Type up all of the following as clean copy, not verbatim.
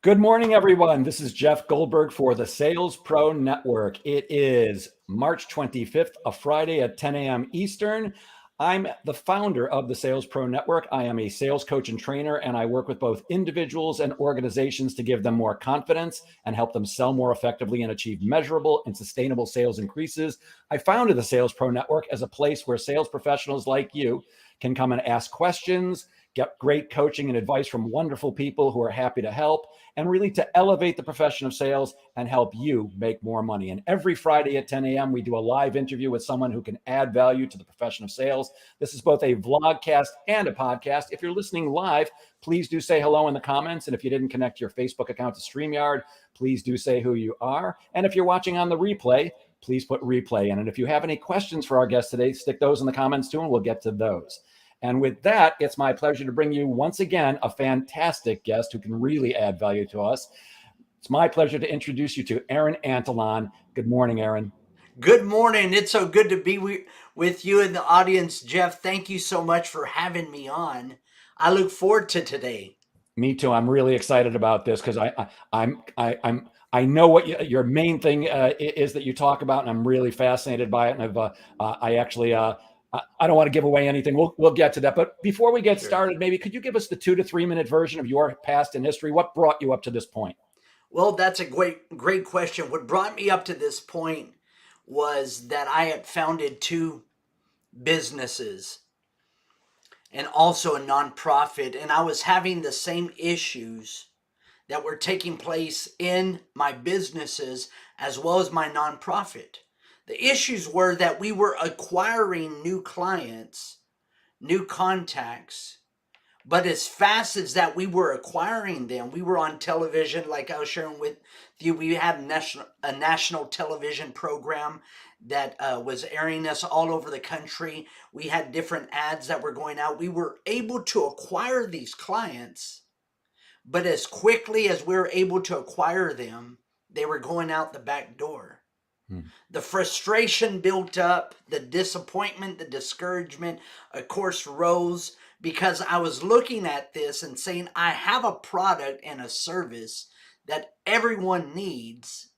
Good morning, everyone. This is Jeff Goldberg for the Sales Pro Network. It is March 25th, a Friday at 10 a.m. Eastern. I'm the founder of the Sales Pro Network. I am a sales coach and trainer, and I work with both individuals and organizations to give them more confidence and help them sell more effectively and achieve measurable and sustainable sales increases. I founded the Sales Pro Network as a place where sales professionals like you can come and ask questions, get great coaching and advice from wonderful people who are happy to help, and really to elevate the profession of sales and help you make more money. And every Friday at 10 a.m., we do a live interview with someone who can add value to the profession of sales. This is both a vlogcast and a podcast. If you're listening live, please do say hello in the comments. And if you didn't connect your Facebook account to StreamYard, please do say who you are. And if you're watching on the replay, please put replay in. And if you have any questions for our guest today, stick those in the comments too, and we'll get to those. And with that, it's my pleasure to bring you once again a fantastic guest who can really add value to us. It's my pleasure to introduce you to Aaron Antilon. Good morning, Aaron. Good morning. It's so good to be with you and the audience, Jeff. Thank you so much for having me on. I look forward to today. Me too. I'm really excited about this because I know what your main thing is that you talk about, and I'm really fascinated by it. And I don't want to give away anything. We'll get to that. But before we get started, maybe could you give us the 2 to 3 minute version of your past and history? What brought you up to this point? Well, that's a great question. What brought me up to this point was that I had founded 2 businesses and also a nonprofit, and I was having the same issues that were taking place in my businesses as well as my nonprofit. The issues were that we were acquiring new clients, new contacts, but as fast as that we were acquiring them, we were on television, like I was sharing with you. We had a national television program that was airing us all over the country. We had different ads that were going out. We were able to acquire these clients, but as quickly as we were able to acquire them, they were going out the back door. The frustration built up, the disappointment, the discouragement, of course, rose because I was looking at this and saying, I have a product and a service that everyone needs,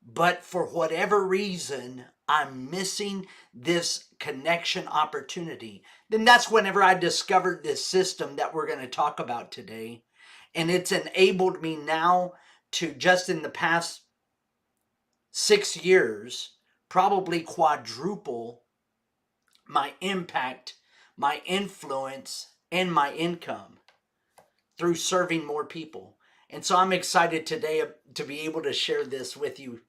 but for whatever reason, I'm missing this connection opportunity. Then that's whenever I discovered this system that we're going to talk about today. And it's enabled me now to, just in the past 6 years, probably quadruple my impact, my influence, and my income through serving more people. And so I'm excited today to be able to share this with you.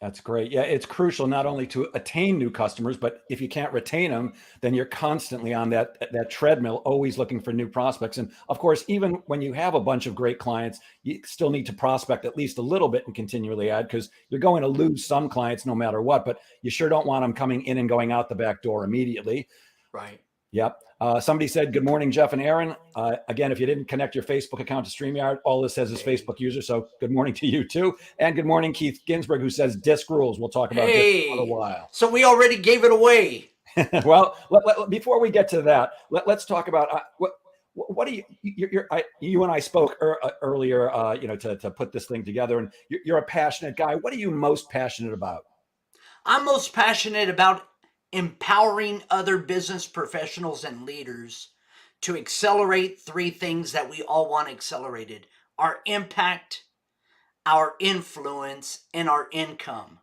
That's great. Yeah, it's crucial not only to attain new customers, but if you can't retain them, then you're constantly on that treadmill, always looking for new prospects. And of course, even when you have a bunch of great clients, you still need to prospect at least a little bit and continually add, because you're going to lose some clients no matter what, but you sure don't want them coming in and going out the back door immediately. Right. Yep. Somebody said, good morning, Jeff and Aaron. Again, if you didn't connect your Facebook account to StreamYard, all this says is Facebook user. So good morning to you too. And good morning, Keith Ginsburg, who says disc rules. We'll talk about this for a while. So we already gave it away. Well, before we get to that, let's talk about what do you and I spoke earlier, to put this thing together, and you're a passionate guy. What are you most passionate about? I'm most passionate about empowering other business professionals and leaders to accelerate 3 things that we all want accelerated: our impact, our influence, and our income.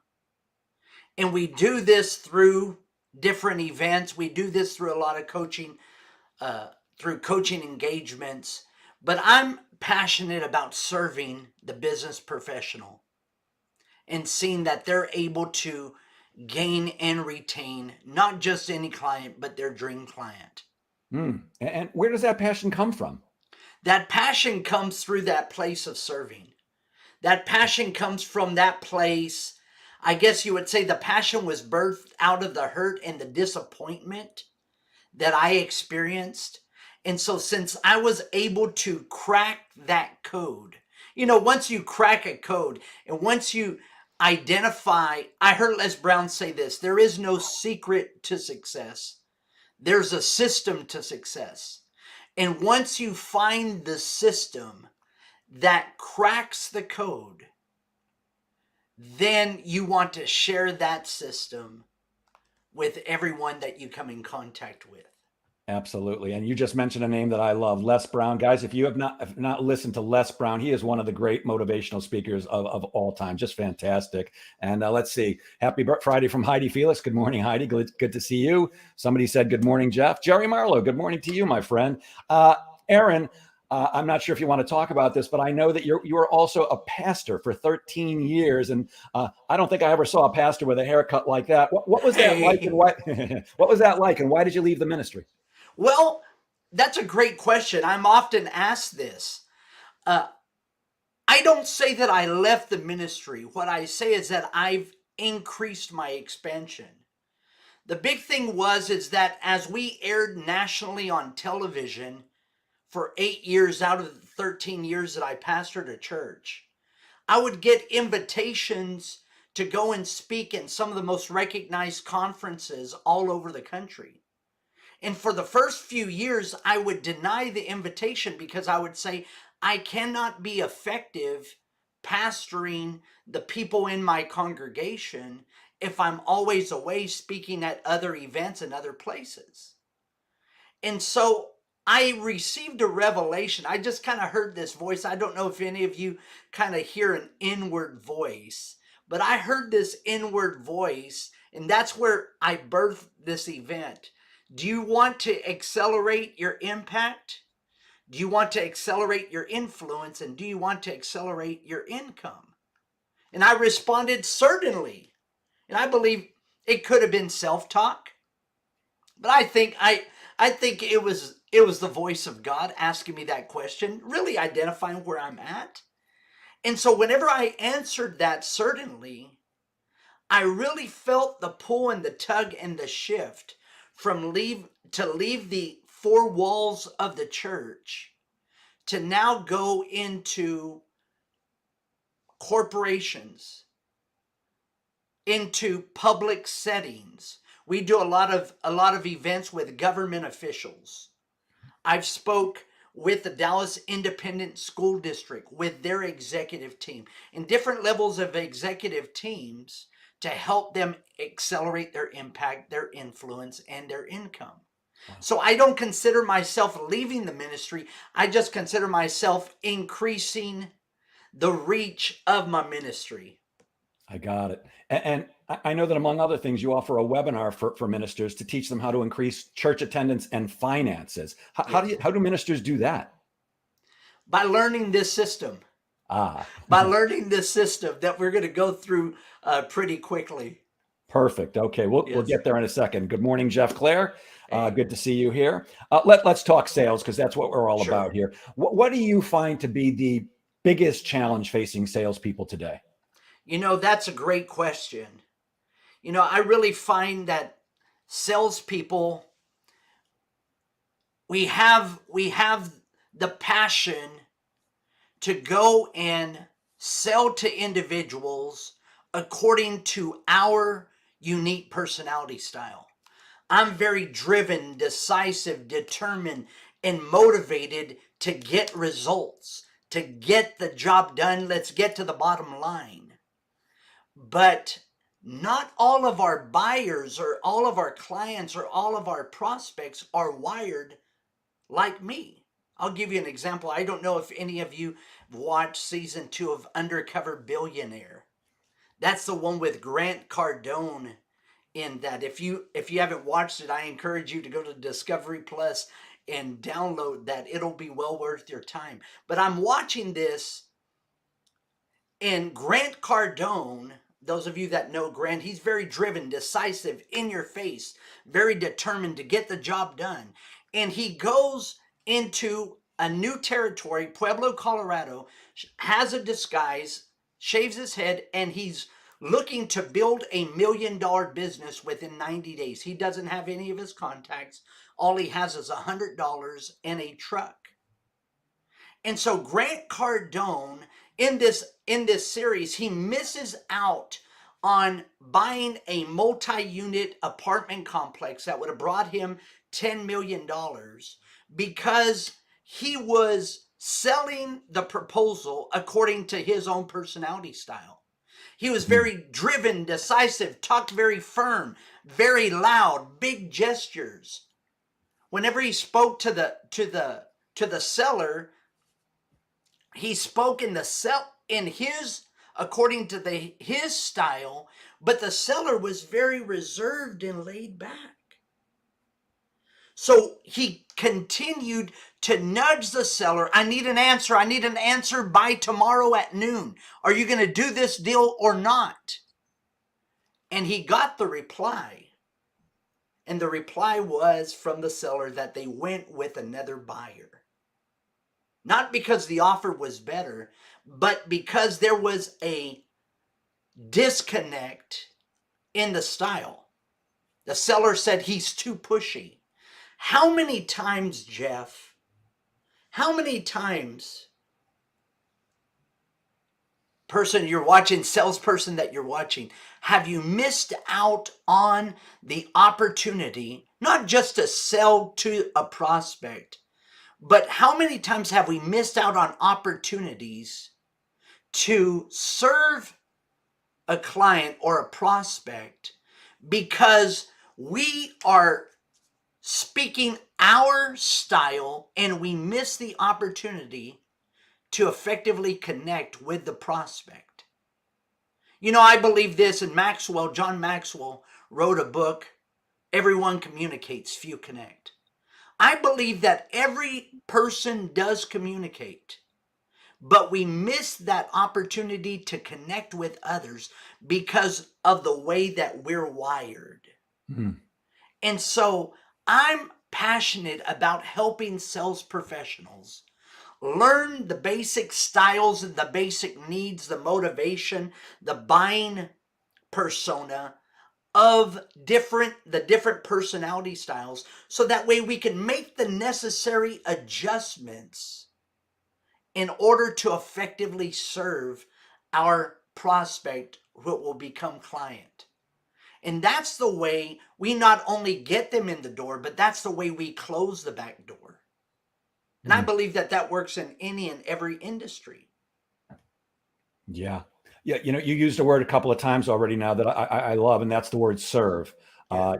And we do this through different events. We do this through a lot of coaching, through coaching engagements. But I'm passionate about serving the business professional and seeing that they're able to gain and retain not just any client, but their dream client. And where does that passion come from? That passion comes through that place of serving. That passion comes from that place. I guess you would say the passion was birthed out of the hurt and the disappointment that I experienced. And so since I was able to crack that code, once you crack a code and once you identify, I heard Les Brown say this: there is no secret to success. There's a system to success. And once you find the system, that cracks the code, then you want to share that system with everyone that you come in contact with. Absolutely. And you just mentioned a name that I love, Les Brown. Guys, if you have not listened to Les Brown, he is one of the great motivational speakers of all time. Just fantastic. And let's see. Happy Friday from Heidi Felix. Good morning, Heidi. Good to see you. Somebody said, good morning, Jeff. Jerry Marlowe, good morning to you, my friend. Aaron, I'm not sure if you want to talk about this, but I know that you are also a pastor for 13 years. And I don't think I ever saw a pastor with a haircut like that. What was that like? And why, what was that like? And why did you leave the ministry? Well, that's a great question. I'm often asked this. I don't say that I left the ministry. What I say is that I've increased my expansion. The big thing is that as we aired nationally on television for 8 years out of the 13 years that I pastored a church, I would get invitations to go and speak in some of the most recognized conferences all over the country. And for the first few years, I would deny the invitation because I would say, I cannot be effective pastoring the people in my congregation if I'm always away speaking at other events and other places. And so I received a revelation. I just kind of heard this voice. I don't know if any of you kind of hear an inward voice, but I heard this inward voice, and that's where I birthed this event. Do you want to accelerate your impact? Do you want to accelerate your influence? And do you want to accelerate your income? And I responded, certainly. And I believe it could have been self-talk, but I think it was the voice of God asking me that question, really identifying where I'm at. And so whenever I answered that certainly, I really felt the pull and the tug and the shift from leave the four walls of the church to now go into corporations, into public settings. We do a lot of events with government officials. I've spoke with the Dallas Independent School District, with their executive team, in different levels of executive teams to help them accelerate their impact, their influence, and their income. Wow. So I don't consider myself leaving the ministry. I just consider myself increasing the reach of my ministry. I got it. And I know that among other things, you offer a webinar for ministers to teach them how to increase church attendance and finances. How do ministers do that? By learning this system. By learning this system that we're going to go through pretty quickly. Perfect. Okay, we'll get there in a second. Good morning, Jeff Clare. Good to see you here. Let's talk sales, because that's what we're all about here. What do you find to be the biggest challenge facing salespeople today? That's a great question. I really find that salespeople, we have the passion to go and sell to individuals according to our unique personality style. I'm very driven, decisive, determined, and motivated to get results, to get the job done. Let's get to the bottom line. But not all of our buyers or all of our clients or all of our prospects are wired like me. I'll give you an example. I don't know if any of you watched season 2 of Undercover Billionaire. That's the one with Grant Cardone in that. If you haven't watched it, I encourage you to go to Discovery Plus and download that. It'll be well worth your time. But I'm watching this, and Grant Cardone, those of you that know Grant, he's very driven, decisive, in your face, very determined to get the job done. And he goes into a new territory, Pueblo, Colorado, has a disguise, shaves his head, and he's looking to build $1 million business within 90 days. He doesn't have any of his contacts. All he has is $100 and a truck. And so Grant Cardone, in this series, he misses out on buying a multi-unit apartment complex that would have brought him $10 million because he was selling the proposal according to his own personality style. He was Mm. very driven, decisive, talked very firm, very loud, big gestures. Whenever he spoke to the seller, he spoke in his according to his style, but the seller was very reserved and laid back. So he continued to nudge the seller. I need an answer. I need an answer by tomorrow at noon. Are you going to do this deal or not? And he got the reply. And the reply was from the seller that they went with another buyer. Not because the offer was better, but because there was a disconnect in the style. The seller said he's too pushy. How many times, Jeff, how many times, salesperson that you're watching, have you missed out on the opportunity, not just to sell to a prospect, but how many times have we missed out on opportunities to serve a client or a prospect because we are speaking our style and we miss the opportunity to effectively connect with the prospect? You know, I believe this, and John Maxwell wrote a book, Everyone Communicates, Few Connect. I believe that every person does communicate, but we miss that opportunity to connect with others because of the way that we're wired. Mm. And so I'm passionate about helping sales professionals learn the basic styles and the basic needs, the motivation, the buying persona of the different personality styles, so that way we can make the necessary adjustments in order to effectively serve our prospect who will become client. And that's the way we not only get them in the door, but that's the way we close the back door. And I believe that that works in any and every industry. Yeah. Yeah. You know, you used a word a couple of times already now that I love, and that's the word serve. Yeah.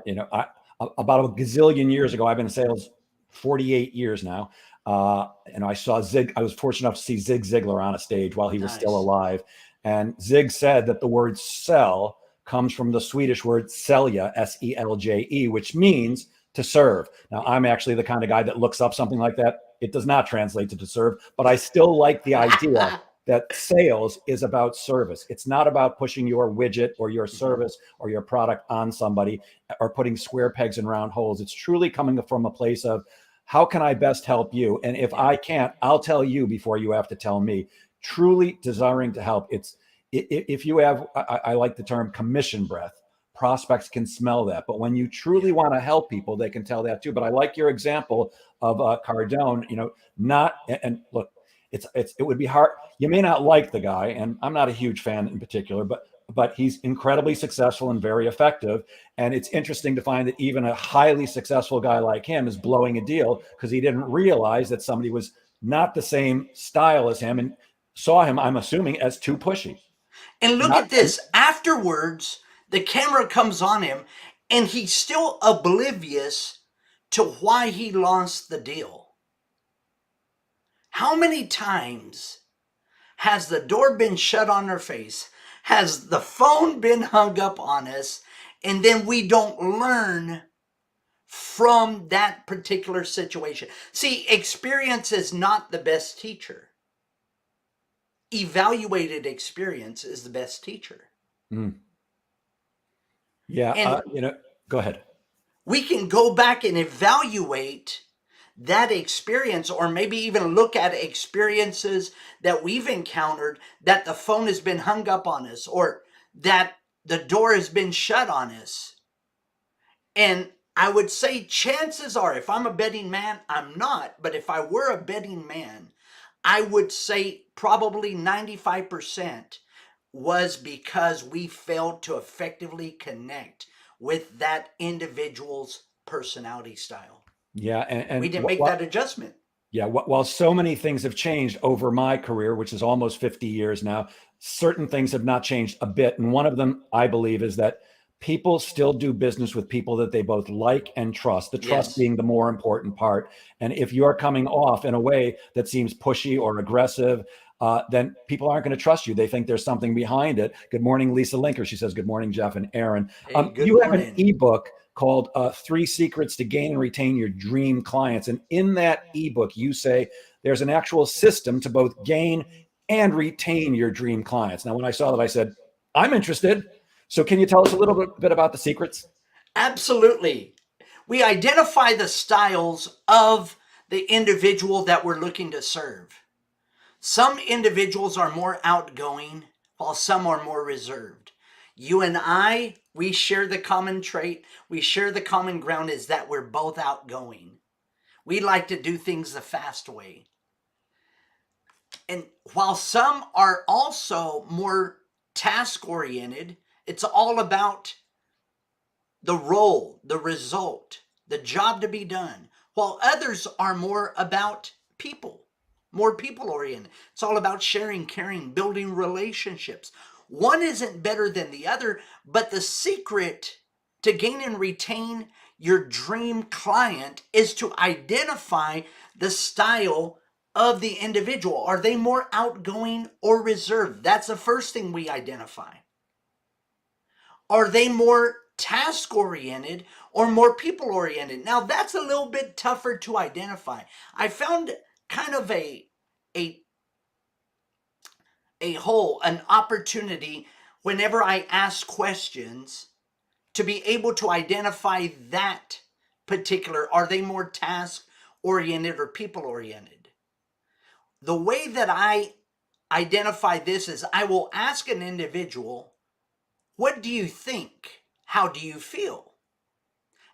About a gazillion years ago, I've been in sales 48 years now. And I saw I was fortunate enough to see Zig Ziglar on a stage while he was still Nice. alive. And Zig said that the word sell comes from the Swedish word selja, Selje, which means to serve. Now, I'm actually the kind of guy that looks up something like that. It does not translate to serve, but I still like the idea that sales is about service. It's not about pushing your widget or your service or your product on somebody or putting square pegs in round holes. It's truly coming from a place of, how can I best help you? And if I can't, I'll tell you before you have to tell me. Truly desiring to help. If you have, I like the term commission breath. Prospects can smell that, but when you truly want to help people, they can tell that too. But I like your example of Cardone. And look, it would be hard. You may not like the guy, and I'm not a huge fan in particular, but he's incredibly successful and very effective. And it's interesting to find that even a highly successful guy like him is blowing a deal because he didn't realize that somebody was not the same style as him and saw him, I'm assuming, as too pushy. And look Not, at this. Afterwards, the camera comes on him, and he's still oblivious to why he lost the deal. How many times has the door been shut on our face? Has the phone been hung up on us? And then we don't learn from that particular situation. See, experience is not the best teacher. Evaluated experience is the best teacher. Yeah, And go ahead. we can go back and evaluate that experience, or maybe even look at experiences that we've encountered, that the phone has been hung up on us or that the door has been shut on us. And I would say chances are, if I'm a betting man, I'm not, but if I were a betting man, I would say probably 95% was because we failed to effectively connect with that individual's personality style. Yeah, and We didn't make that adjustment. Yeah, while so many things have changed over my career, which is almost 50 years now, certain things have not changed a bit. And one of them, I believe, is that people still do business with people that they both like and trust, the trust Yes. being the more important part. And if you're coming off in a way that seems pushy or aggressive, then people aren't going to trust you. They think there's something behind it. Good morning, Lisa Linker. She says, good morning, Jeff and Aaron. Hey, good You have an morning. ebook called Three Secrets to Gain and Retain Your Dream Clients. And in that ebook, you say there's an actual system to both gain and retain your dream clients. Now, when I saw that, I said, I'm interested. So, can you tell us a little bit about the secrets? Absolutely. We identify the styles of the individual that we're looking to serve. Some individuals are more outgoing, while some are more reserved. You and I, we share the common trait, we share the common ground is that we're both outgoing. We like to do things the fast way. And while some are also more task oriented, it's all about the role, the result, the job to be done, while others are more about people, more people oriented. It's all about sharing, caring, building relationships. One isn't better than the other, but the secret to gain and retain your dream client is to identify the style of the individual. Are they more outgoing or reserved? That's the first thing we identify. Are they more task oriented or more people oriented? Now that's a little bit tougher to identify. I found kind of a an opportunity whenever I ask questions to be able to identify that particular, are they more task oriented or people oriented? The way that I identify this is I will ask an individual, what do you think? How do you feel?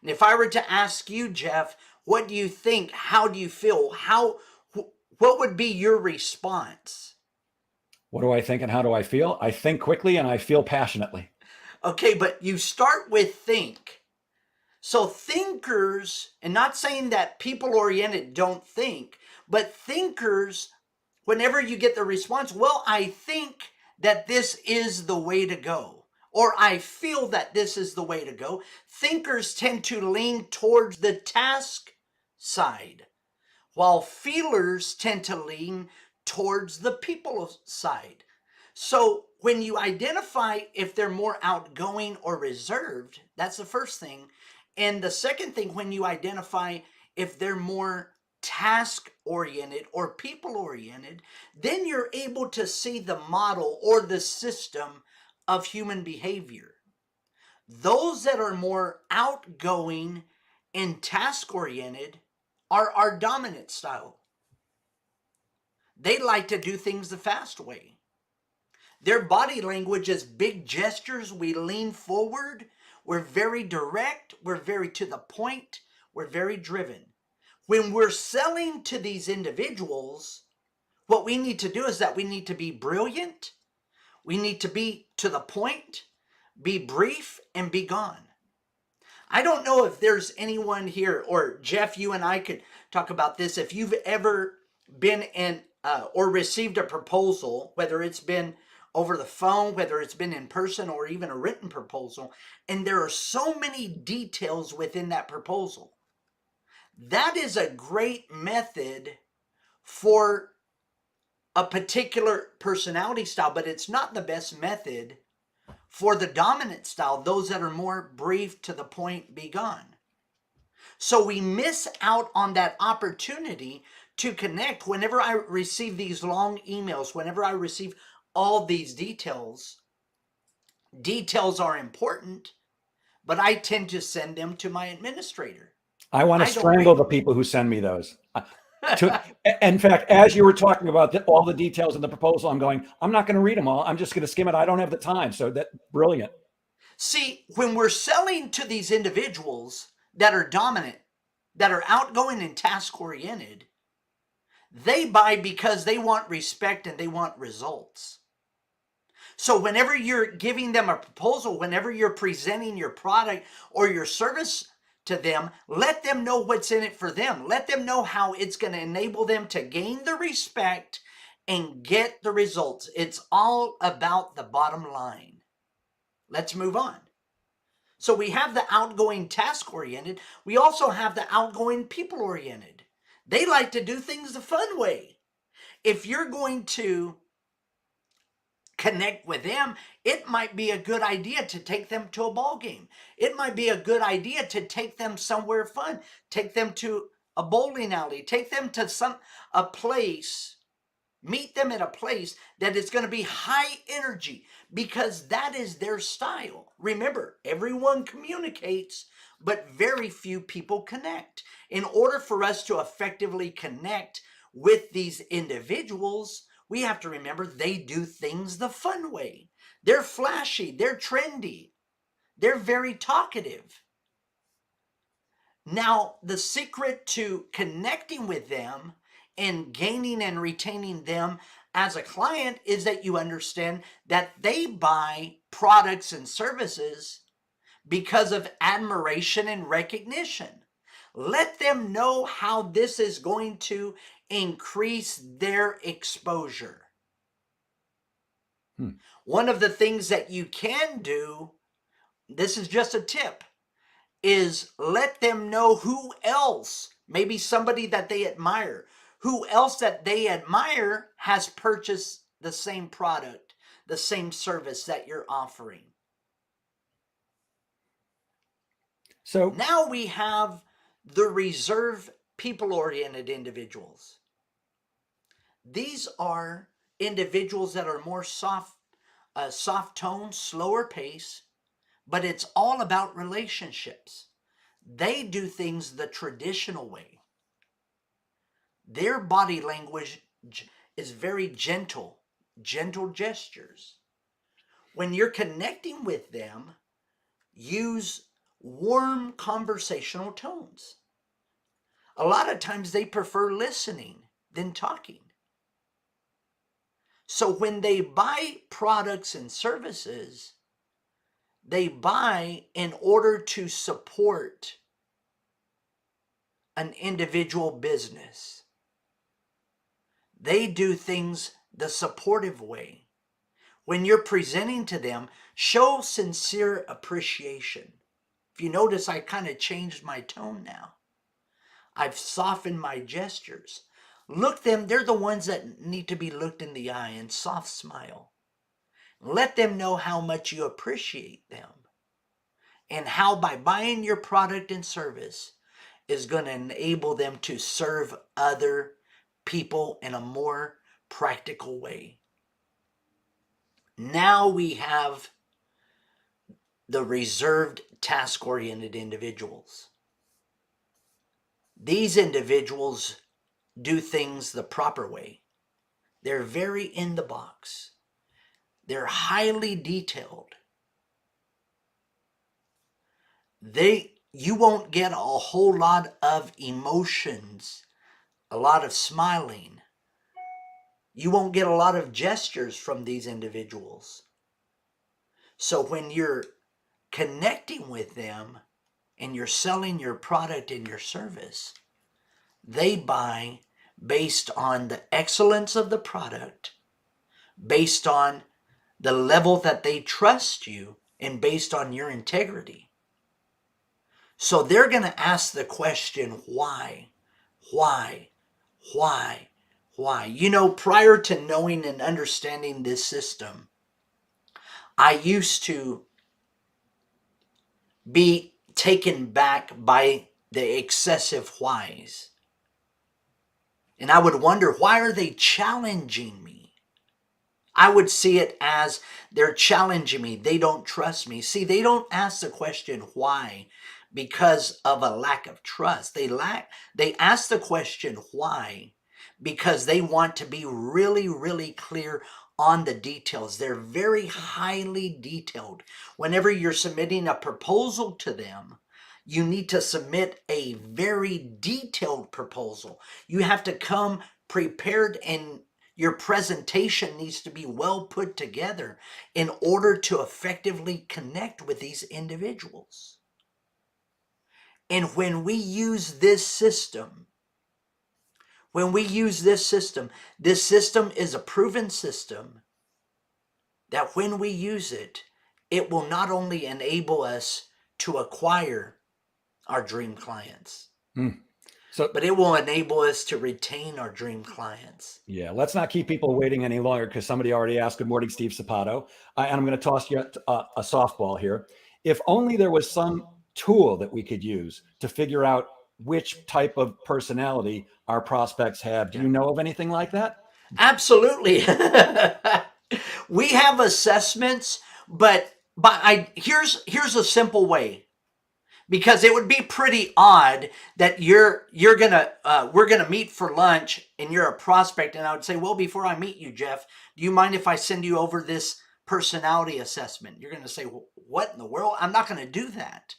And if I were to ask you, Jeff, what do you think? How do you feel? What would be your response? What do I think and how do I feel? I think quickly and I feel passionately. Okay, but you start with think. So thinkers, and not saying that people oriented don't think, but thinkers, whenever you get the response, well, I think that this is the way to go, or I feel that this is the way to go. Thinkers tend to lean towards the task side, while feelers tend to lean towards the people side. So when you identify if they're more outgoing or reserved, that's the first thing. And the second thing, when you identify if they're more task oriented or people oriented, then you're able to see the model or the system of human behavior. Those that are more outgoing and task oriented are our dominant style. They like to do things the fast way. Their body language is big gestures. We lean forward. We're very direct. We're very to the point. We're very driven. When we're selling to these individuals, what we need to do is that we need to be brilliant. We need to be to the point, be brief, and be gone. I don't know if there's anyone here, or Jeff, you and I could talk about this. If you've ever been in or received a proposal, whether it's been over the phone, whether it's been in person, or even a written proposal, and there are so many details within that proposal. That is a great method for a particular personality style, but it's not the best method for the dominant style, those that are more brief, to the point, be gone. So we miss out on that opportunity to connect. Whenever I receive these long emails, whenever I receive all these details are important, but I tend to send them to my administrator. I want to I don't strangle read the them. people who send me those. In fact, as you were talking about all the details in the proposal, I'm going, I'm not going to read them all. I'm just going to skim it. I don't have the time. So that brilliant. See, when we're selling to these individuals that are dominant, that are outgoing and task oriented, they buy because they want respect and they want results. So whenever you're giving them a proposal, whenever you're presenting your product or your service to them, let them know what's in it for them. Let them know how it's going to enable them to gain the respect and get the results. It's all about the bottom line. Let's move on. So we have the outgoing task-oriented. We also have the outgoing people-oriented. They like to do things the fun way. If you're going to connect with them, it might be a good idea to take them to a ball game. It might be a good idea to take them somewhere fun. Take them to a bowling alley. Take them to a place. Meet them at a place that is going to be high energy because that is their style. Remember, everyone communicates, but very few people connect. In order for us to effectively connect with these individuals, we have to remember they do things the fun way. They're flashy, they're trendy, they're very talkative. Now, the secret to connecting with them and gaining and retaining them as a client is that you understand that they buy products and services because of admiration and recognition. Let them know how this is going to increase their exposure. One of the things that you can do, this is just a tip, is let them know who else, maybe somebody that they admire, who else that they admire has purchased the same product, the same service that you're offering. So now we have the reserve people-oriented individuals. These are individuals that are more soft tone, slower pace, but it's all about relationships. They do things the traditional way. Their body language is very gentle gestures. When you're connecting with them, use warm conversational tones. A lot of times they prefer listening than talking. So when they buy products and services, they buy in order to support an individual business. They do things the supportive way. When you're presenting to them, show sincere appreciation. If you notice, I kind of changed my tone now. I've softened my gestures. Look them, they're the ones that need to be looked in the eye and soft smile. Let them know how much you appreciate them and how by buying your product and service is going to enable them to serve other people in a more practical way. Now we have the reserved task-oriented individuals. These individuals do things the proper way. They're very in the box. They're highly detailed. You won't get a whole lot of emotions, a lot of smiling. You won't get a lot of gestures from these individuals. So when you're connecting with them and you're selling your product and your service, they buy based on the excellence of the product, based on the level that they trust you, and based on your integrity. So they're going to ask the question, why? You know, prior to knowing and understanding this system, I used to be taken back by the excessive whys. And I would wonder, why are they challenging me? I would see it as they're challenging me. They don't trust me. See, they don't ask the question why because of a lack of trust. They ask the question why because they want to be really, really clear on the details. They're very highly detailed. Whenever you're submitting a proposal to them, you need to submit a very detailed proposal. You have to come prepared, and your presentation needs to be well put together in order to effectively connect with these individuals. And when we use this system, this system is a proven system that when we use it, it will not only enable us to acquire our dream clients, but it will enable us to retain our dream clients. Yeah, let's not keep people waiting any longer because somebody already asked. Good morning, Steve Sapato. And I'm going to toss you a softball here. If only there was some tool that we could use to figure out which type of personality our prospects have. Do you know of anything like that? Absolutely. We have assessments, but here's a simple way, because it would be pretty odd that we're gonna meet for lunch and you're a prospect, and I would say, well, before I meet you, Jeff, do you mind if I send you over this personality assessment? You're gonna say, well, what in the world? I'm not gonna do that.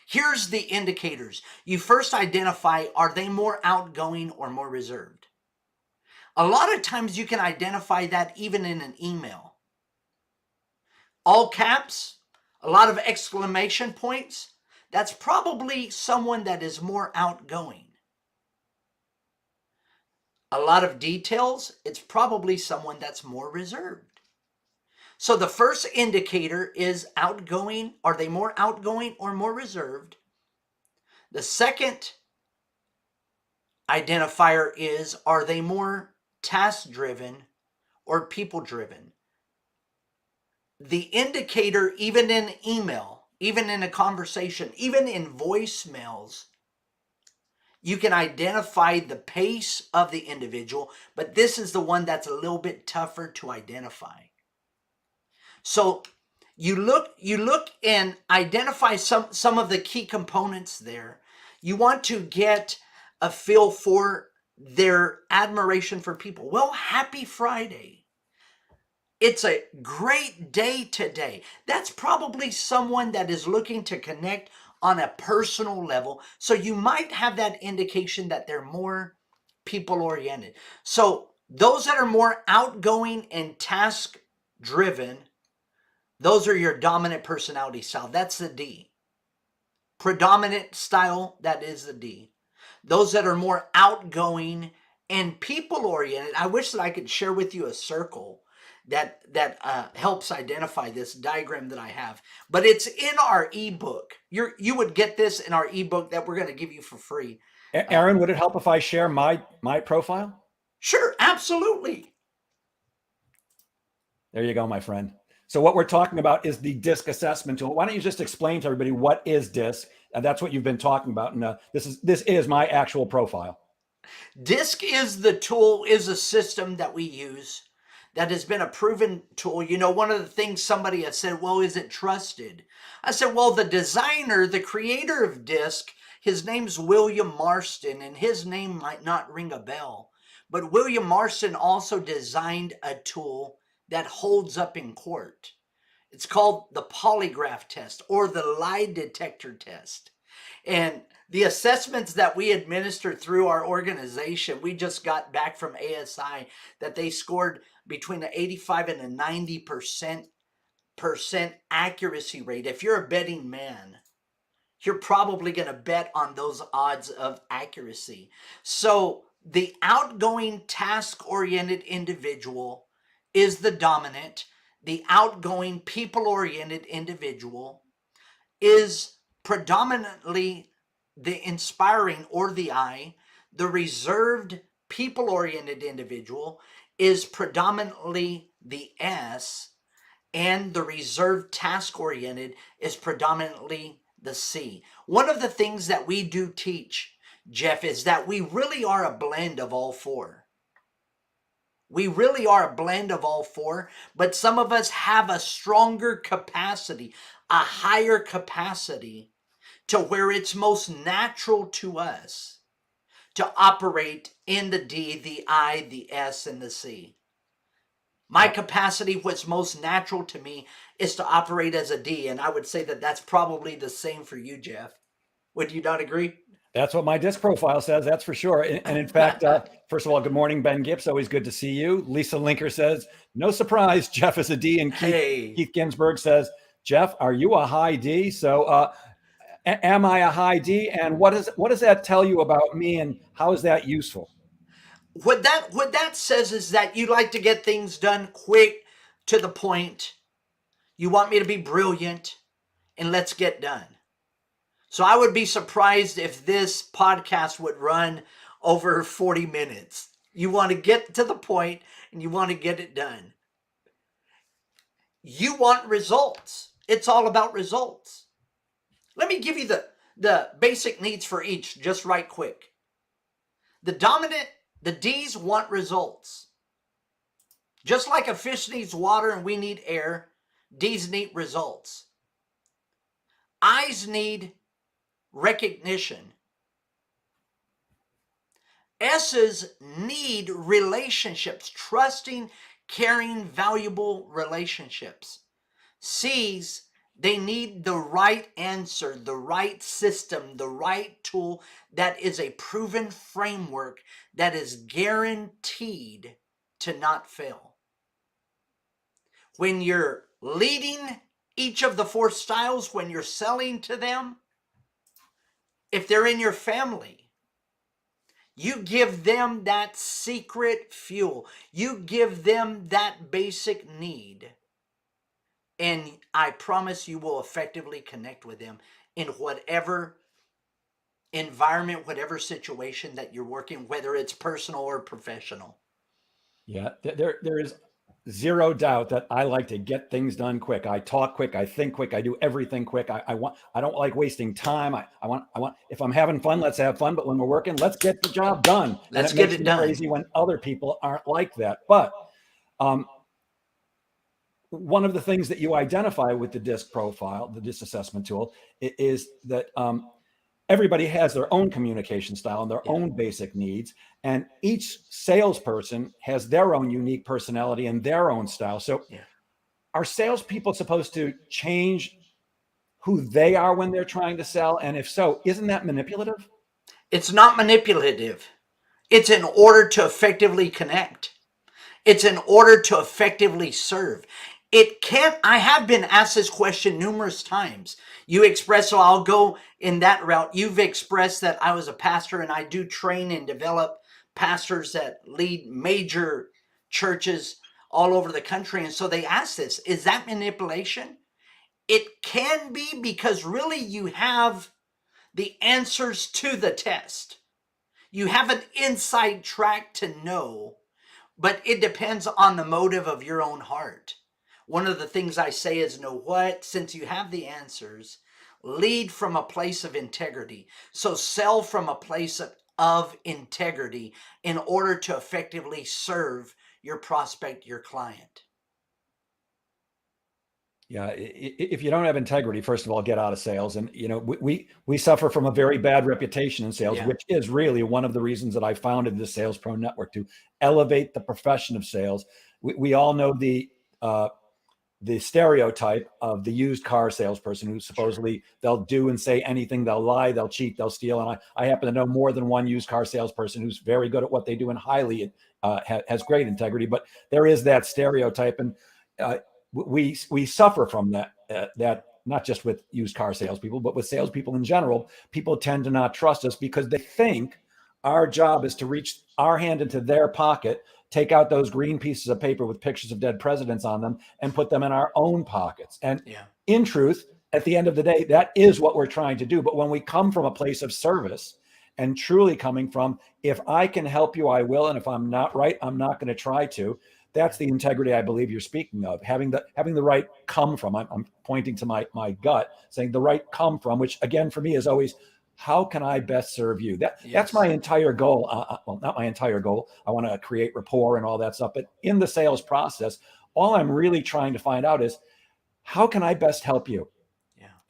Here's the indicators. You first identify, are they more outgoing or more reserved? A lot of times you can identify that even in an email. All caps, a lot of exclamation points, that's probably someone that is more outgoing. A lot of details, it's probably someone that's more reserved. So the first indicator is outgoing. Are they more outgoing or more reserved? The second identifier is, are they more task-driven or people-driven? The indicator, even in email, even in a conversation, even in voicemails, you can identify the pace of the individual, but this is the one that's a little bit tougher to identify. So you look and identify some of the key components there. You want to get a feel for their admiration for people. Well, happy Friday. It's a great day today. That's probably someone that is looking to connect on a personal level. So you might have that indication that they're more people oriented. So those that are more outgoing and task driven, those are your dominant personality style. That's the D. Predominant style, that is the D. Those that are more outgoing and people oriented, I wish that I could share with you a circle that helps identify this diagram that I have, but it's in our ebook. You would get this in our ebook that we're going to give you for free. Aaron, would it help if I share my profile? Sure, absolutely. There you go, my friend. So what we're talking about is the DISC assessment tool. Why don't you just explain to everybody what is DISC? And that's what you've been talking about. And this is my actual profile. DISC is the tool, is a system that we use that has been a proven tool. You know, one of the things somebody has said, well, is it trusted? I said, well, the designer, the creator of DISC, his name's William Marston, and his name might not ring a bell, but William Marston also designed a tool that holds up in court. It's called the polygraph test or the lie detector test. And the assessments that we administer through our organization, we just got back from ASI that they scored between an 85 and a 90% accuracy rate. If you're a betting man, you're probably going to bet on those odds of accuracy. So the outgoing task-oriented individual is the dominant. The outgoing people-oriented individual is predominantly the inspiring or the I. The reserved people-oriented individual is predominantly the S, and the reserved task-oriented is predominantly the C. One of the things that we do teach, Jeff, is that we really are a blend of all four. We really are a blend of all four, but some of us have a stronger capacity, a higher capacity to where it's most natural to us to operate in the D, the I, the S, and the C. My capacity, what's most natural to me, is to operate as a D, and I would say that that's probably the same for you, Jeff. Would you not agree? That's what my DISC profile says, that's for sure. And in fact, first of all, good morning, Ben Gibbs. Always good to see you. Lisa Linker says, no surprise, Jeff is a D. And Keith Ginsburg says, Jeff, are you a high D? So Am I a high D? And what does that tell you about me? And how is that useful? What that says is that you like to get things done quick, to the point. You want me to be brilliant, and let's get done. So I would be surprised if this podcast would run over 40 minutes. You want to get to the point and you want to get it done. You want results. It's all about results. Let me give you the basic needs for each just right quick. The D's want results. Just like a fish needs water and we need air, D's need results. I's need recognition. S's need relationships, trusting, caring, valuable relationships. C's, they need the right answer, the right system, the right tool that is a proven framework that is guaranteed to not fail. When you're leading each of the four styles, when you're selling to them, if they're in your family, you give them that secret fuel. You give them that basic need. And I promise you will effectively connect with them in whatever environment, whatever situation that you're working, whether it's personal or professional. Yeah, there is zero doubt that I like to get things done quick. I talk quick, I think quick, I do everything quick. I don't like wasting time. I want if I'm having fun, let's have fun. But when we're working, let's get the job done. Let's And it get makes it me done. crazy when other people aren't like that. But one of the things that you identify with the DISC profile, the DISC assessment tool, is that everybody has their own communication style and their own basic needs. And each salesperson has their own unique personality and their own style. So are salespeople supposed to change who they are when they're trying to sell? And if so, isn't that manipulative? It's not manipulative. It's in order to effectively connect. It's in order to effectively serve. It can't, I have been asked this question numerous times. You express, so I'll go in that route. You've expressed that I was a pastor and I do train and develop pastors that lead major churches all over the country. And so they ask this, is that manipulation? It can be, because really you have the answers to the test. You have an inside track to know, but it depends on the motive of your own heart. One of the things I say is, know what? Since you have the answers, lead from a place of integrity. So sell from a place of integrity in order to effectively serve your prospect, your client. Yeah, if you don't have integrity, first of all, get out of sales. And we suffer from a very bad reputation in sales, which is really one of the reasons that I founded the Sales Pro Network, to elevate the profession of sales. We all know the stereotype of the used car salesperson who supposedly they'll do and say anything, they'll lie, they'll cheat, they'll steal. And I happen to know more than one used car salesperson who's very good at what they do and highly has great integrity. But there is that stereotype, and we suffer from that not just with used car salespeople, but with salespeople in general. People tend to not trust us because they think our job is to reach our hand into their pocket, take out those green pieces of paper with pictures of dead presidents on them, and put them in our own pockets. And in truth, at the end of the day, that is what we're trying to do. But when we come from a place of service and truly coming from, if I can help you, I will. And if I'm not right, I'm not going to try to. That's the integrity I believe you're speaking of, having the right come from. I'm pointing to my gut, saying the right come from, which again, for me is always, how can I best serve you? That's my entire goal. Well, not my entire goal. I want to create rapport and all that stuff. But in the sales process, all I'm really trying to find out is, how can I best help you?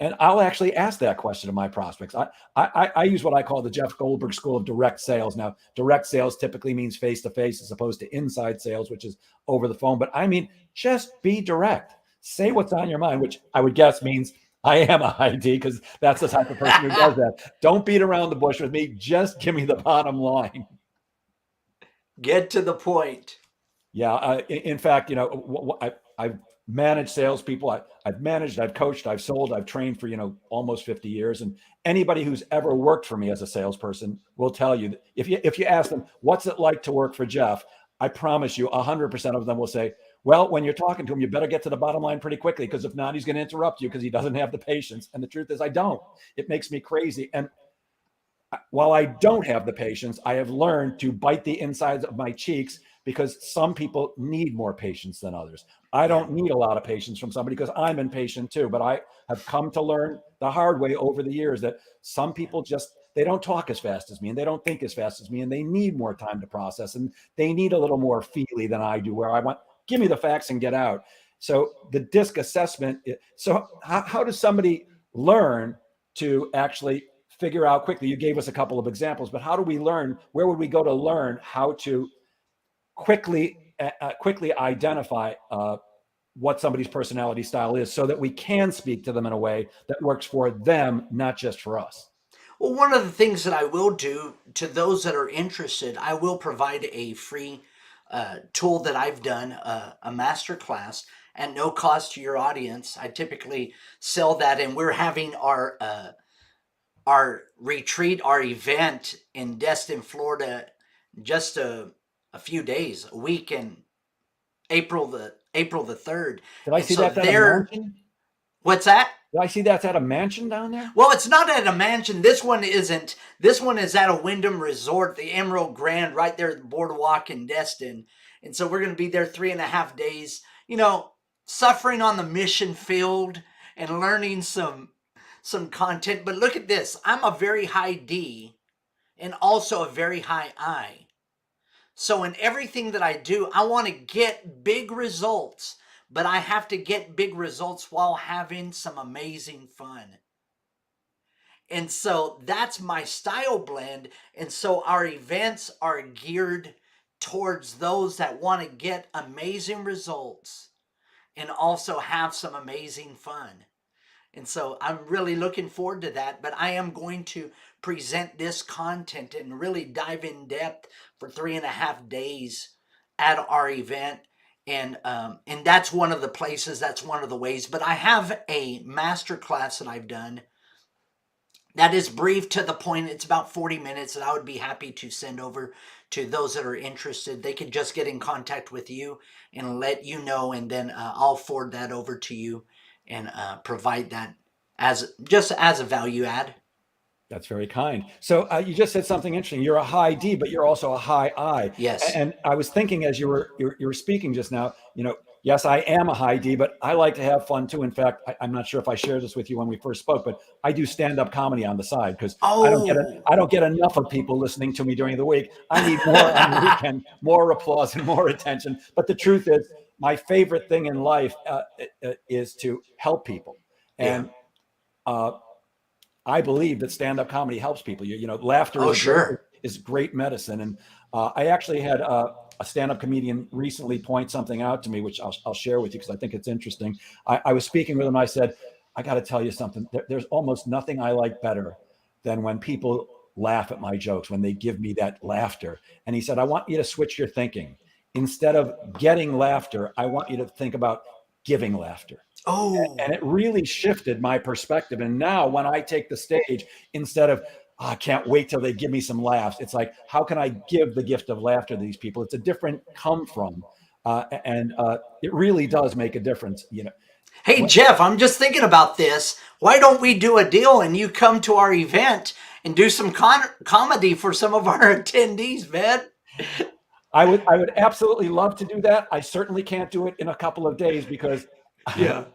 And I'll actually ask that question to my prospects. I use what I call the Jeff Goldberg School of direct sales. Now, direct sales typically means face-to-face as opposed to inside sales, which is over the phone. But I mean, just be direct. Say what's on your mind, which I would guess means I am a high D, because that's the type of person who does that. Don't beat around the bush with me. Just give me the bottom line. Get to the point. Yeah. In fact, I've managed salespeople. I've managed, I've coached, I've sold, I've trained for, almost 50 years. And anybody who's ever worked for me as a salesperson will tell you that if you ask them, what's it like to work for Jeff? I promise you 100% of them will say, well, when you're talking to him, you better get to the bottom line pretty quickly, because if not, he's going to interrupt you because he doesn't have the patience. And the truth is, I don't. It makes me crazy. And while I don't have the patience, I have learned to bite the insides of my cheeks, because some people need more patience than others. I Yeah. don't need a lot of patience from somebody because I'm impatient too. But I have come to learn the hard way over the years that some people just, they don't talk as fast as me and they don't think as fast as me, and they need more time to process, and they need a little more feely than I do, where I want, give me the facts and get out. So the DISC assessment. So how does somebody learn to actually figure out quickly? You gave us a couple of examples, but how do we learn? Where would we go to learn how to quickly identify what somebody's personality style is, so that we can speak to them in a way that works for them, not just for us? Well, one of the things that I will do to those that are interested, I will provide a free tool that I've done, a master class at no cost to your audience. I typically sell that, and we're having our retreat, our event in Destin, Florida, just a few days, a week in April the 3rd. Did I And see so that's at a mansion? what's that? Did I see that's at a mansion down there? Well, it's not at a mansion. This one isn't. This one is at a Wyndham Resort, the Emerald Grand, right there at the boardwalk in Destin. And so we're going to be there 3.5 days, suffering on the mission field and learning some content. But look at this. I'm a very high D and also a very high I. So in everything that I do, I want to get big results, but I have to get big results while having some amazing fun. And so that's my style blend. And so our events are geared towards those that want to get amazing results and also have some amazing fun. And so I'm really looking forward to that. But I am going to present this content and really dive in depth for 3.5 days at our event. And that's one of the places, that's one of the ways. But I have a master class that I've done that is brief, to the point. It's about 40 minutes, and I would be happy to send over to those that are interested. They can just get in contact with you and let you know, and then I'll forward that over to you and provide that as a value add. That's very kind. So you just said something interesting. You're a high D, but you're also a high I. Yes. And I was thinking as you were speaking just now, yes, I am a high D, but I like to have fun too. In fact, I'm not sure if I shared this with you when we first spoke, but I do stand-up comedy on the side, because Oh, I don't get enough of people listening to me during the week. I need more on the weekend, more applause and more attention. But the truth is, my favorite thing in life is to help people. yeah. And I believe that stand-up comedy helps people. Laughter Oh, sure. is great medicine. And I actually had a stand-up comedian recently point something out to me, which I'll share with you because I think it's interesting. I was speaking with him. I said, I got to tell you something. There's almost nothing I like better than when people laugh at my jokes, when they give me that laughter. And he said, I want you to switch your thinking. Instead of getting laughter, I want you to think about giving laughter. And Oh, it really shifted my perspective. And now when I take the stage, instead of, "Oh, I can't wait till they give me some laughs," it's like, how can I give the gift of laughter to these people? It's a different come from. And it really does make a difference. hey, What Jeff, I'm just thinking about this. Why don't we do a deal and you come to our event and do some comedy for some of our attendees, man? I would absolutely love to do that. I certainly can't do it in a couple of days, because Yeah.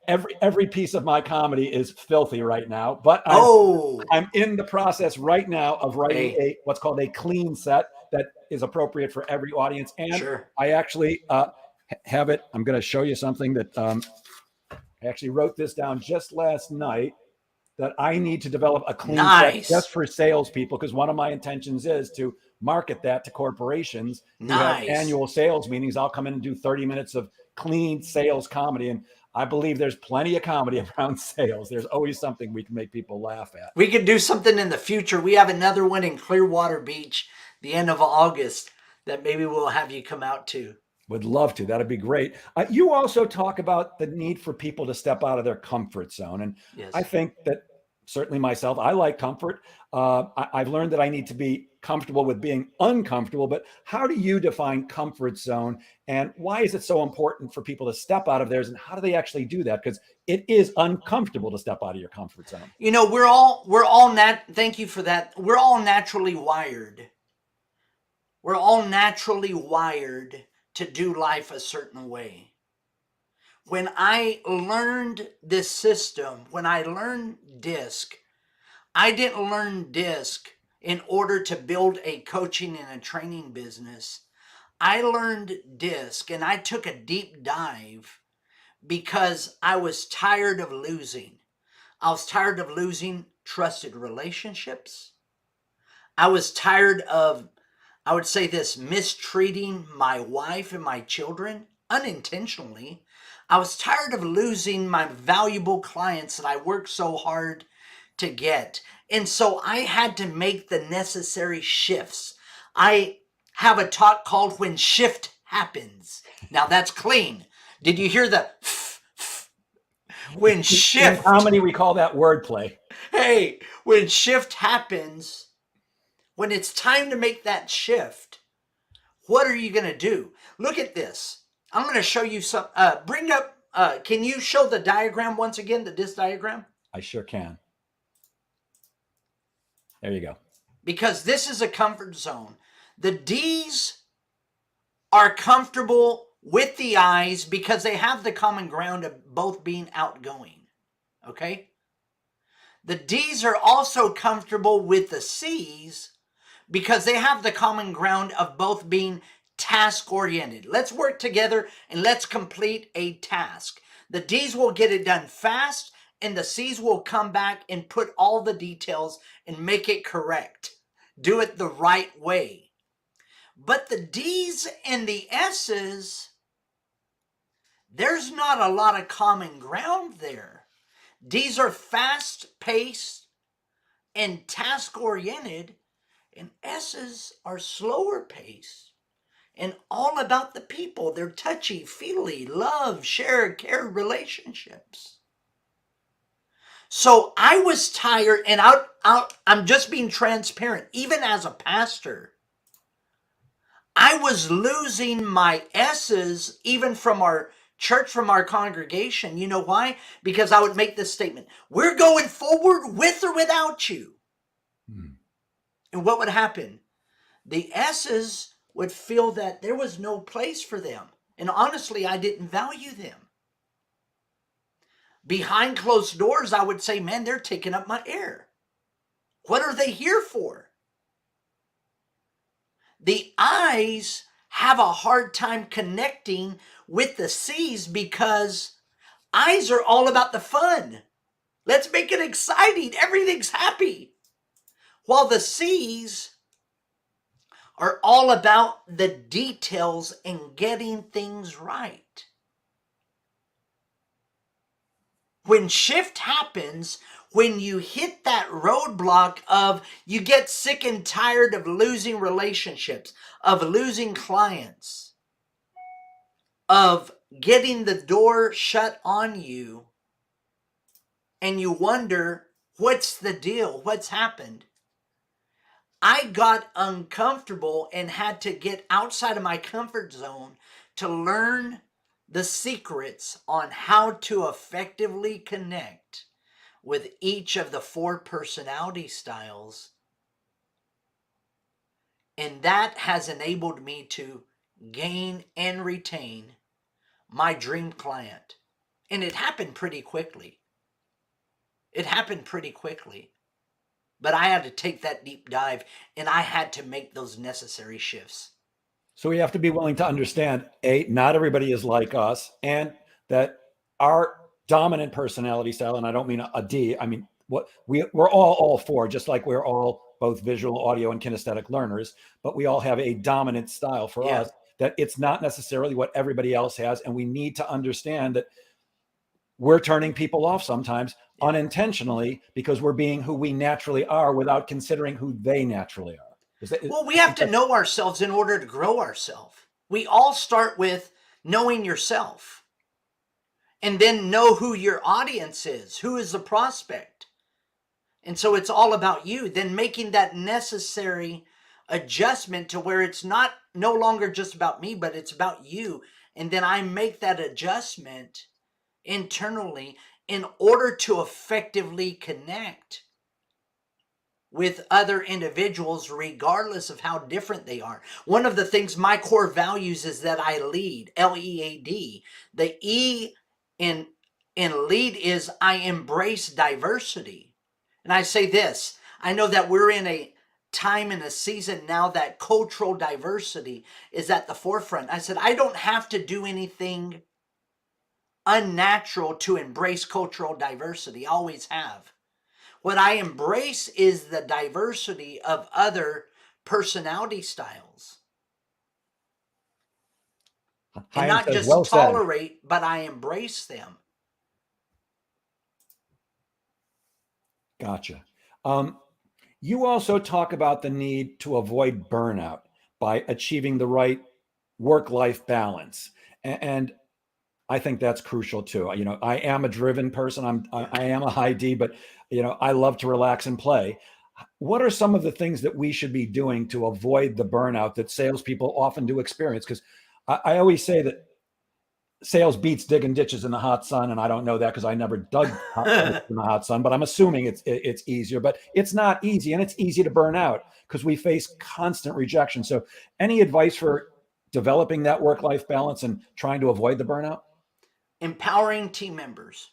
every piece of my comedy is filthy right now. But Oh, I'm in the process right now of writing hey, what's called a clean set that is appropriate for every audience. And sure. I actually have it. I'm going to show you something that I actually wrote this down just last night, that I need to develop a clean set just Nice. for salespeople, because one of my intentions is to market that to corporations who have Nice. annual sales meetings. I'll come in and do 30 minutes of clean sales comedy. And I believe there's plenty of comedy around sales. There's always something we can make people laugh at. We could do something in the future. We have another one in Clearwater Beach, the end of August, that maybe we'll have you come out to. Would love to. That'd be great. You also talk about the need for people to step out of their comfort zone. And I Yes. think that certainly myself, I like comfort. I've learned that I need to be comfortable with being uncomfortable. But how do you define comfort zone? And why is it so important for people to step out of theirs? And how do they actually do that? Because it is uncomfortable to step out of your comfort zone. You know, thank you for that. We're all naturally wired. We're all naturally wired to do life a certain way. When I learned this system, when I learned DISC, I didn't learn DISC in order to build a coaching and a training business. I learned DISC and I took a deep dive because I was tired of losing. I was tired of losing trusted relationships. I was tired of, I would say this, mistreating my wife and my children unintentionally. I was tired of losing my valuable clients that I worked so hard to get. And so I had to make the necessary shifts. I have a talk called When Shift Happens. Now that's clean. Did you hear the when shift? In comedy, we call that wordplay. Hey, when shift happens, when it's time to make that shift, what are you going to do? Look at this. I'm going to show you some. Bring up, can you show the diagram once again, the DISC diagram? I sure can. There you go. Because this is a comfort zone. The D's are comfortable with the I's because they have the common ground of both being outgoing. Okay? The D's are also comfortable with the C's because they have the common ground of both being task-oriented. Let's work together and let's complete a task. The D's will get it done fast, and the C's will come back and put all the details and make it correct. Do it the right way. But the D's and the S's, there's not a lot of common ground there. D's are fast-paced and task-oriented, and S's are slower-paced and all about the people. They're touchy-feely, love, share, care relationships. So I was tired, and I'm just being transparent. Even as a pastor, I was losing my S's even from our church, from our congregation. You know why? Because I would make this statement: we're going forward with or without you. And what would happen? The S's would feel that there was no place for them. And honestly, I didn't value them. Behind closed doors, I would say, man, they're taking up my air. What are they here for? The I's have a hard time connecting with the C's because I's are all about the fun. Let's make it exciting. Everything's happy. While the C's are all about the details and getting things right. When shift happens, when you hit that roadblock of you get sick and tired of losing relationships, of losing clients, of getting the door shut on you, and you wonder, what's the deal? What's happened? I got uncomfortable and had to get outside of my comfort zone to learn the secrets on how to effectively connect with each of the 4 personality styles. And that has enabled me to gain and retain my dream client. And it happened pretty quickly. But I had to take that deep dive, and I had to make those necessary shifts. So we have to be willing to understand, not everybody is like us, and that our dominant personality style, and I don't mean a D, I mean, we're all 4, just like we're all both visual, audio, and kinesthetic learners, but we all have a dominant style for us, that it's not necessarily what everybody else has. And we need to understand that we're turning people off sometimes unintentionally because we're being who we naturally are without considering who they naturally are. Well, we have to know ourselves in order to grow ourselves. We all start with knowing yourself, and then know who your audience is, who is the prospect. And so it's all about you, then making that necessary adjustment to where it's no longer just about me, but it's about you. And then I make that adjustment internally in order to effectively connect with other individuals, regardless of how different they are. One of the things, my core values, is that I lead, L-E-A-D. The E in lead is I embrace diversity. And I say this, I know that we're in a time and a season now that cultural diversity is at the forefront. I said, I don't have to do anything unnatural to embrace cultural diversity. I always have. What I embrace is the diversity of other personality styles. And Chaim not says, just well said. tolerate, but I embrace them. Gotcha. You also talk about the need to avoid burnout by achieving the right work-life balance. And I think that's crucial too. I am a driven person. I am a high D, but I love to relax and play. What are some of the things that we should be doing to avoid the burnout that salespeople often do experience? Because I always say that sales beats digging ditches in the hot sun, and I don't know that because I never dug in the hot sun. But I'm assuming it's easier. But it's not easy, and it's easy to burn out because we face constant rejection. So, any advice for developing that work-life balance and trying to avoid the burnout? Empowering team members,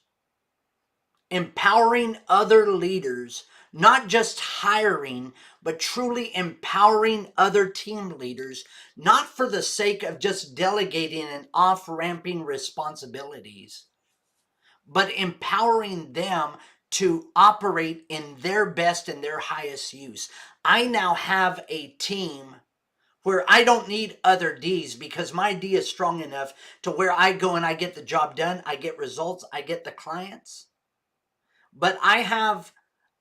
empowering other leaders, not just hiring, but truly empowering other team leaders, not for the sake of just delegating and off-ramping responsibilities, but empowering them to operate in their best and their highest use. I now have a team where I don't need other Ds because my D is strong enough to where I go and I get the job done, I get results, I get the clients. But I have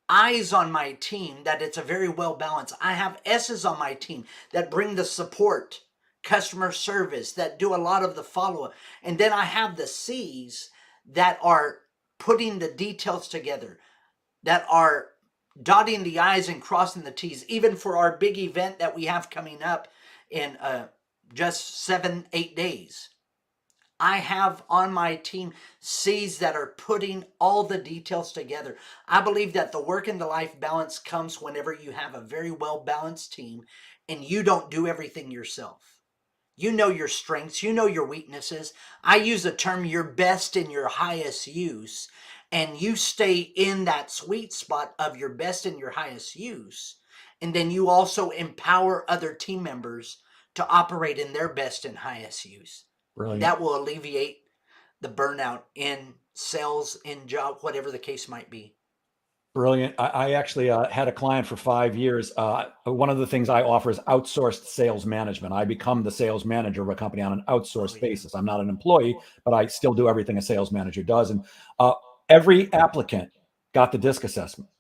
I's on my team that it's a very well balanced. I have S's on my team that bring the support, customer service, that do a lot of the follow-up. And then I have the C's that are putting the details together, that are dotting the I's and crossing the T's, even for our big event that we have coming up in just 7-8 days. I have on my team C's that are putting all the details together. I believe that the work and the life balance comes whenever you have a very well balanced team and you don't do everything yourself. You know your strengths, you know your weaknesses. I use the term your best and your highest use, and you stay in that sweet spot of your best and your highest use. And then you also empower other team members to operate in their best and highest use. Brilliant. That will alleviate the burnout in sales, in job, whatever the case might be. Brilliant. I actually had a client for 5 years. One of the things I offer is outsourced sales management. I become the sales manager of a company on an outsourced basis. I'm not an employee, but I still do everything a sales manager does. And every applicant got the DISC assessment.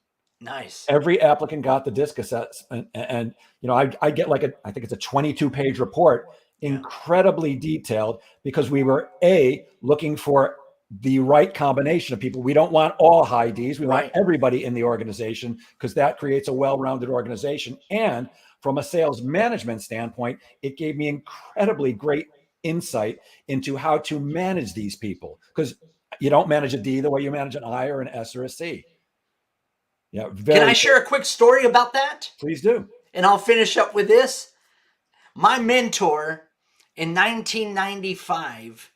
Nice. Every applicant got the DISC assessment. And I get I think it's a 22-page report, incredibly detailed, because we were looking for the right combination of people. We don't want all high Ds. We want everybody in the organization because that creates a well-rounded organization. And from a sales management standpoint, it gave me incredibly great insight into how to manage these people, because you don't manage a D the way you manage an I or an S or a C. Yeah. Can I share a quick story about that? Please do. And I'll finish up with this. My mentor in 1995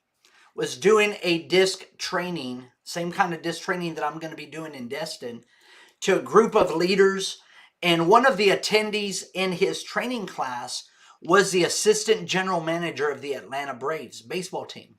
was doing a DISC training, same kind of DISC training that I'm going to be doing in Destin, to a group of leaders. And one of the attendees in his training class was the assistant general manager of the Atlanta Braves baseball team.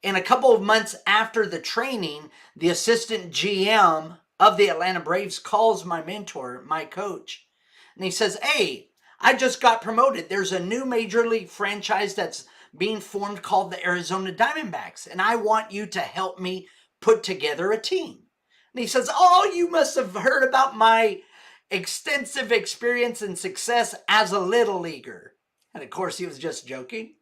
And a couple of months after the training, the assistant GM of the Atlanta Braves calls my mentor, my coach, and he says, "Hey, I just got promoted. There's a new major league franchise that's being formed called the Arizona Diamondbacks, and I want you to help me put together a team." And he says, "Oh, you must have heard about my extensive experience and success as a little leaguer." And of course, he was just joking.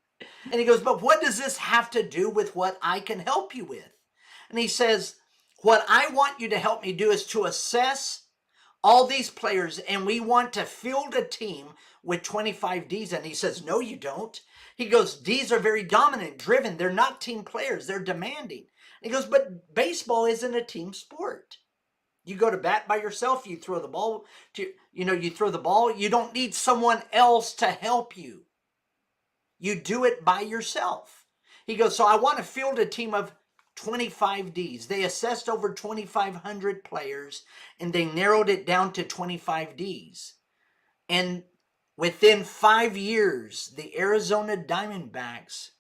And he goes, but what does this have to do with what I can help you with? And he says, what I want you to help me do is to assess all these players, and we want to field a team with 25 Ds. And he says, no, you don't. He goes, Ds are very dominant, driven. They're not team players. They're demanding. And he goes, but baseball isn't a team sport. You go to bat by yourself. You throw the ball you throw the ball. You don't need someone else to help you. You do it by yourself. He goes, so I want to field a team of 25 Ds. They assessed over 2,500 players, and they narrowed it down to 25 Ds. And within 5 years, the Arizona Diamondbacks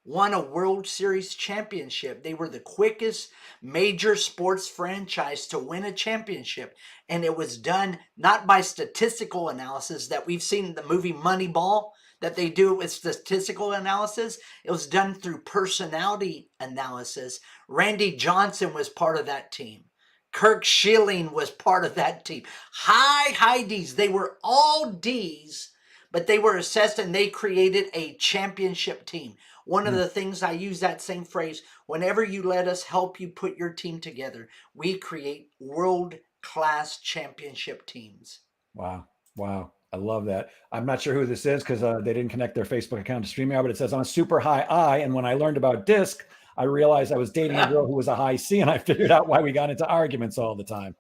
won a World Series championship. They were the quickest major sports franchise to win a championship. And it was done not by statistical analysis that we've seen in the movie Moneyball, that they do it with statistical analysis. It was done through personality analysis. Randy Johnson was part of that team. Kirk Schilling was part of that team. High Ds. They were all Ds, but they were assessed and they created a championship team. One of the things I use that same phrase, whenever you let us help you put your team together, we create world-class championship teams. Wow. Wow. I love that. I'm not sure who this is because they didn't connect their Facebook account to StreamYard, but it says I'm a super high I. And when I learned about disc, I realized I was dating a girl who was a high C, and I figured out why we got into arguments all the time.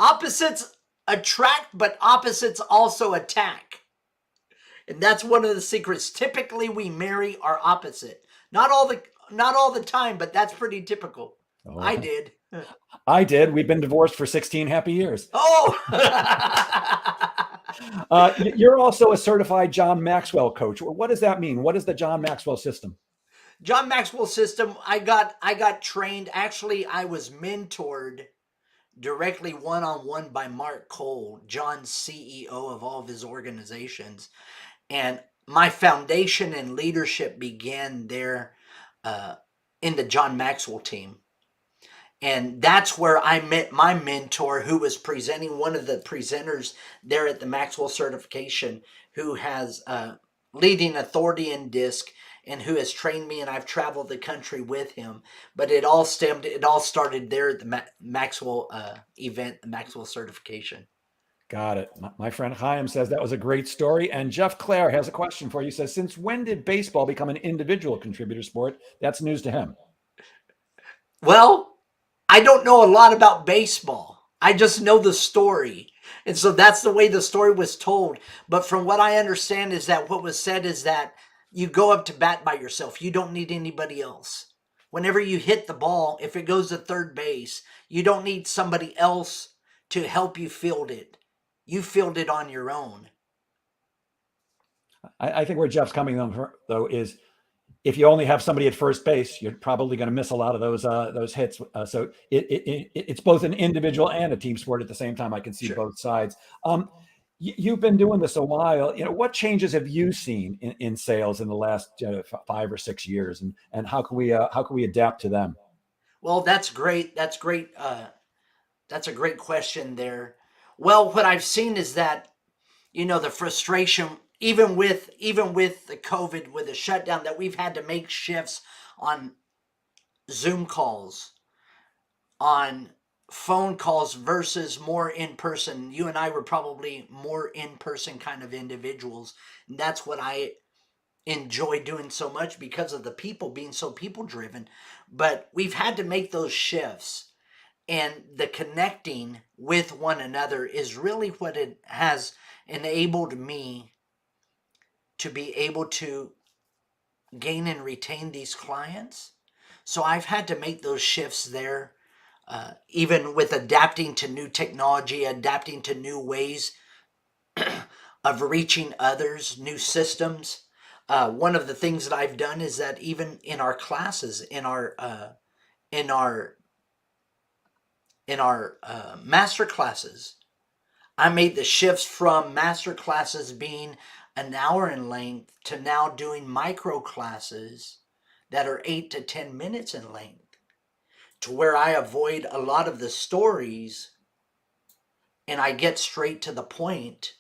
Opposites attract, but opposites also attack. And that's one of the secrets. Typically, we marry our opposite. Not all the time, but that's pretty typical. Oh. I did. I did. We've been divorced for 16 happy years. Oh! You're also a certified John Maxwell coach. What does that mean? What is the John Maxwell system? John Maxwell system, I got trained. Actually, I was mentored directly one-on-one by Mark Cole, John's CEO of all of his organizations. And my foundation in leadership began there in the John Maxwell team. And that's where I met my mentor, who was presenting, one of the presenters there at the Maxwell certification, who has leading authority in disc and who has trained me, and I've traveled the country with him. But it all started there at the Maxwell event, the Maxwell certification. Got it. My friend Chaim says that was a great story. And Jeff Clare has a question for you. He says, since when did baseball become an individual contributor sport? That's news to him. Well, I don't know a lot about baseball. I just know the story. And so that's the way the story was told. But from what I understand is that what was said is that you go up to bat by yourself. You don't need anybody else. Whenever you hit the ball, if it goes to third base, you don't need somebody else to help you field it. You field it on your own. I think where Jeff's coming though is if you only have somebody at first base, you're probably going to miss a lot of those hits. So it's both an individual and a team sport at the same time. I can see both sides. You've been doing this a while. What changes have you seen in sales in the last 5 or 6 years, and how can we adapt to them? Well, that's great. That's great. That's a great question there. Well, what I've seen is that, the frustration, even with the COVID, with the shutdown, that we've had to make shifts on Zoom calls, on phone calls versus more in person. You and I were probably more in person kind of individuals. And that's what I enjoy doing so much because of the people being so people driven. But we've had to make those shifts. And the connecting with one another is really what it has enabled me to be able to gain and retain these clients. So I've had to make those shifts there, even with adapting to new technology, adapting to new ways of reaching others, new systems. One of the things that I've done is that even in our classes, in our master classes, I made the shifts from master classes being an hour in length to now doing micro classes that are 8 to 10 minutes in length, to where I avoid a lot of the stories and I get straight to the point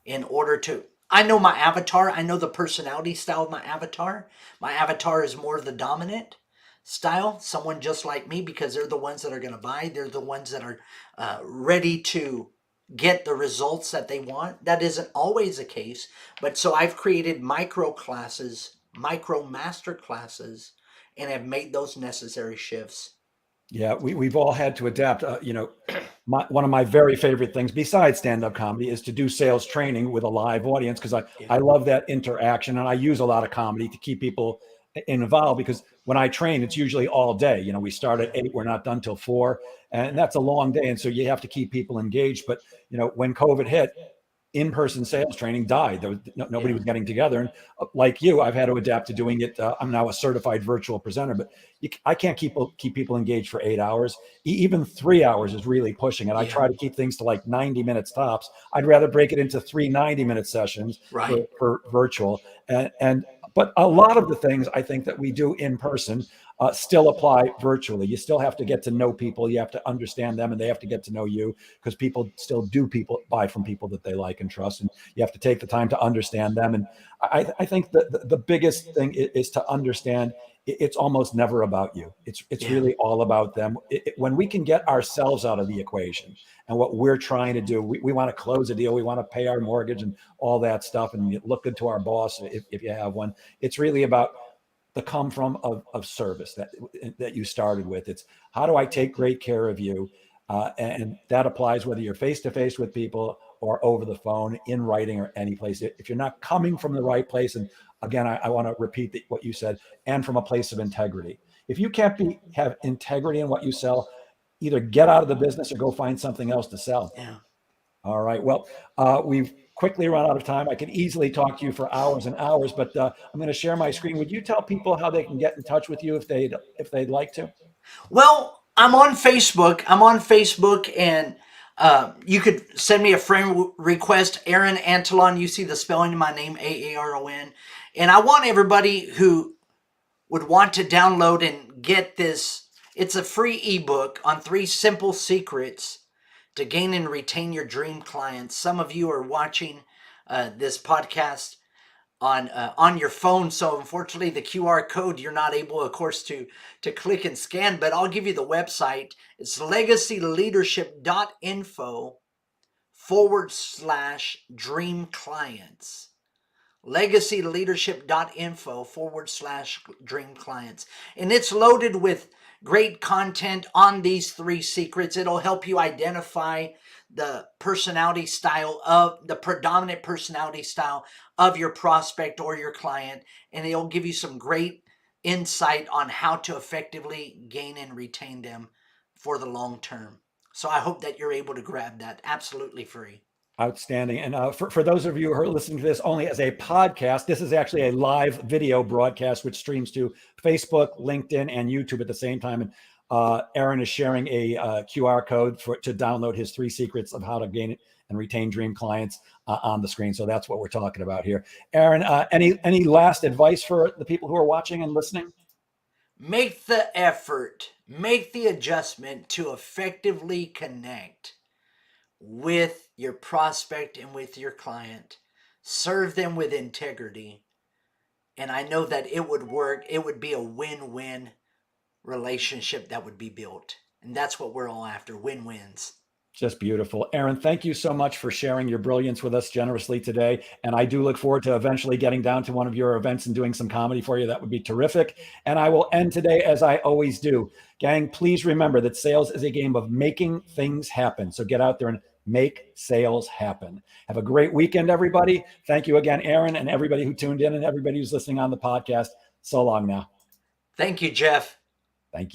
in order to I know my avatar. I know the personality style of my avatar. My avatar is more the dominant style, someone just like me, because they're the ones that are going to buy. They're the ones that are ready to get the results that they want. That isn't always the case, but so I've created micro classes, micro master classes, and have made those necessary shifts. Yeah, we've all had to adapt. One of my very favorite things besides stand-up comedy is to do sales training with a live audience, because I Yeah. love that interaction, and I use a lot of comedy to keep people involved, because when I train, it's usually all day. We start at 8, we're not done till 4, and that's a long day. And so you have to keep people engaged. But, when COVID hit, in-person sales training died. There was nobody Yeah. was getting together, and like you, I've had to adapt to doing it. I'm now a certified virtual presenter, but I can't keep people engaged for 8 hours. Even 3 hours is really pushing, and I Yeah. try to keep things to like 90 minutes tops. I'd rather break it into 3 90-minute sessions Right. for virtual, and but a lot of the things I think that we do in person still apply virtually. You still have to get to know people. You have to understand them, and they have to get to know you, because people still people buy from people that they like and trust, and you have to take the time to understand them. And I think that the biggest thing is to understand it's almost never about you. It's Yeah. really all about them. When we can get ourselves out of the equation and what we're trying to do, we want to close a deal, we want to pay our mortgage and all that stuff, and look good to our boss if you have one. It's really about the come from of service that you started with. It's how do I take great care of you? And that applies whether you're face to face with people or over the phone, in writing, or any place. If you're not coming from the right place, and again, I want to repeat what you said, and from a place of integrity. If you can't have integrity in what you sell, either get out of the business or go find something else to sell. Yeah. All right. Well, we've quickly run out of time. I could easily talk to you for hours and hours, but I'm going to share my screen. Would you tell people how they can get in touch with you if they'd like to? Well, I'm on Facebook. And you could send me a friend request, Aaron Antilon. You see the spelling of my name, Aaron. And I want everybody who would want to download and get this. It's a free ebook on 3 simple secrets to gain and retain your dream clients. Some of you are watching this podcast on your phone, so unfortunately the QR code you're not able, of course, to click and scan, but I'll give you the website. It's legacyleadership.info/dream clients. legacyleadership.info/dream clients. And it's loaded with great content on these 3 secrets. It'll help you identify the predominant personality style of your prospect or your client, and it'll give you some great insight on how to effectively gain and retain them for the long term. So I hope that you're able to grab that absolutely free. Outstanding. And for those of you who are listening to this only as a podcast, this is actually a live video broadcast, which streams to Facebook, LinkedIn, and YouTube at the same time. And Aaron is sharing a QR code to download his 3 secrets of how to gain and retain dream clients on the screen. So that's what we're talking about here. Aaron, any last advice for the people who are watching and listening? Make the effort, make the adjustment to effectively connect with your prospect and with your client. Serve them with integrity. And I know that it would work. It would be a win-win relationship that would be built. And that's what we're all after, win-wins. Just beautiful. Aaron, thank you so much for sharing your brilliance with us generously today. And I do look forward to eventually getting down to one of your events and doing some comedy for you. That would be terrific. And I will end today as I always do. Gang, please remember that sales is a game of making things happen. So get out there and make sales happen. Have a great weekend, everybody. Thank you again, Aaron, and everybody who tuned in and everybody who's listening on the podcast. So long now. Thank you, Jeff. Thank you.